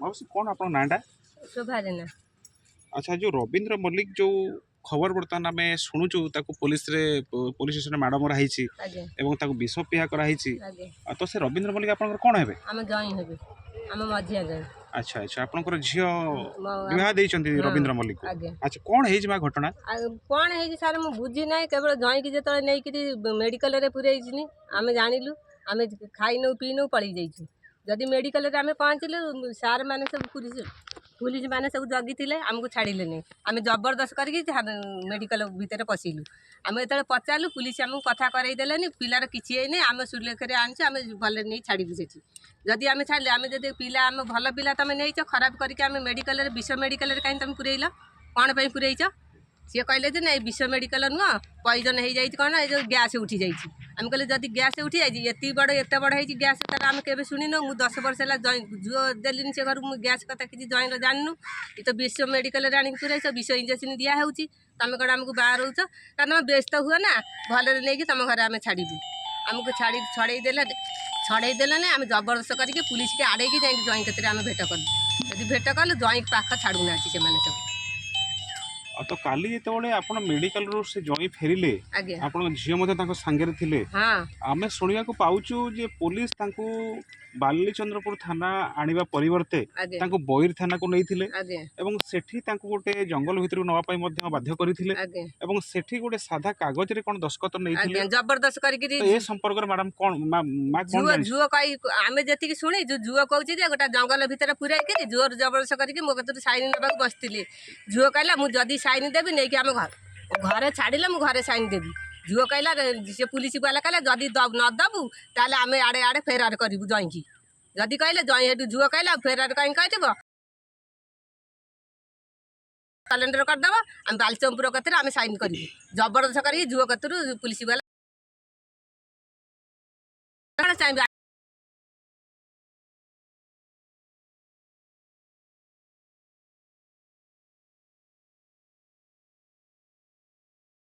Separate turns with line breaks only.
माउसी कौन आपन नाटा
शोभा जेना
अच्छा जो रविंद्र मल्लिक जो खबर बर्तमान आम शुणुचु पुलिस स्टेशन माड़ मरा
आगे
एवं विष पिहा कराई
आगे
तो से रविंद्र मल्लिक आप कौन है
आम जई हेबे आम मझिया जई
अच्छा अच्छा आपनकर झियो विवाह
हाँ
देइचंती रविंद्र मल्लिक को
आगे
अच्छा कौन है मा घटना
कौन है सार मु बुझी ना केवल जई की जो नहीं मेडिकल रे पूरे आम जानिलु आम खाई नौ पी नौ पड़ी जाइछु जदि मेडिकल रे आम पहुँचलु सार मैंने सब पुलिस मैंने सब जगी आमको छाड़े नहीं आम जबरदस्त करके मेडिकल भितर पशिलु आम जो पचारू पुलिस आमको कथा करईदेनि पिलार किसी नहीं आम सुलेखरे आनीचु आम भले नहीं छाड़ू से जदि आम छाड़े आम जब पिला आम भल पिला तुम नहीं खराब करके आम मेडिकल विष मेडिकल कहीं तुम पुरेल कौन पर पुरेच सी कहले जे नहीं विष मेडिकल नुह पॉइजन हो जाए कौन ये गैस उठी जाइए आम कहले जदि गैस उठी जाइए एत बड़ है गैस तार आम के शुणुन मु 10 वर्ष है झुओ देली से घर मुझ गैस कथा किसी जईर जानू ये तो विष मेडिकल आनी पुराइस विष इंजेक्शन दिहूँ तुम कौन आमको बाहर रोच तुम व्यस्त हुए ना भले नहीं तुम घर आम छाड़ू आमको छड़ेदेले आम जबरदस्त करके पुलिस के आड़े जाए जई के आम भेट कलु यदि भेट कलु जई पाख छाड़ूना से सब
तो काली जेतेबेले आपण मेडिकल रो से जई फेरिले
आगे
आपण झियो मते ताको संगे थिले
हाँ
आमे सुनिया को पाउचु जे पुलिस तांको बालीचंद्रपुर थाना आनिबा परिवर्ते
आगे
तांको बहिर थाना को नैथिले
आगे
एवं सेठी तांको गोटे जंगल भितर नवा पई मध्य बाध्य करिथिले
आगे
एवं सेठी गोटे साधा कागज रे कोन दस्खत नैथिले
आगे जबरदस्त करके
तो ए संपर्क रे मैडम कोन मा कोन
झुओ
जानि
झुओ कही आम जी शुणी जो झुओ कहूँ जे गोटे जंगल भितर पुराई जोर जबरदस्त करके मो कतु साइन ना बसती झुओ कहला मुझे साइन देवी नहीं कि आम घरे छाड़े मुझे घरे साइन देवी झुओ कहला से पुलिस वाला कहला जदि न दबू ताले आम आड़े आड़े फेरार करूँ जईकी जदि कहले जई झुओ कहला फेरार कहीं कहब कैलेंडर करदेव आम बालचंपुर कतर आम साइन करूँ जबरदस्त करके झुओ कतर पुलिस वाला चाहिए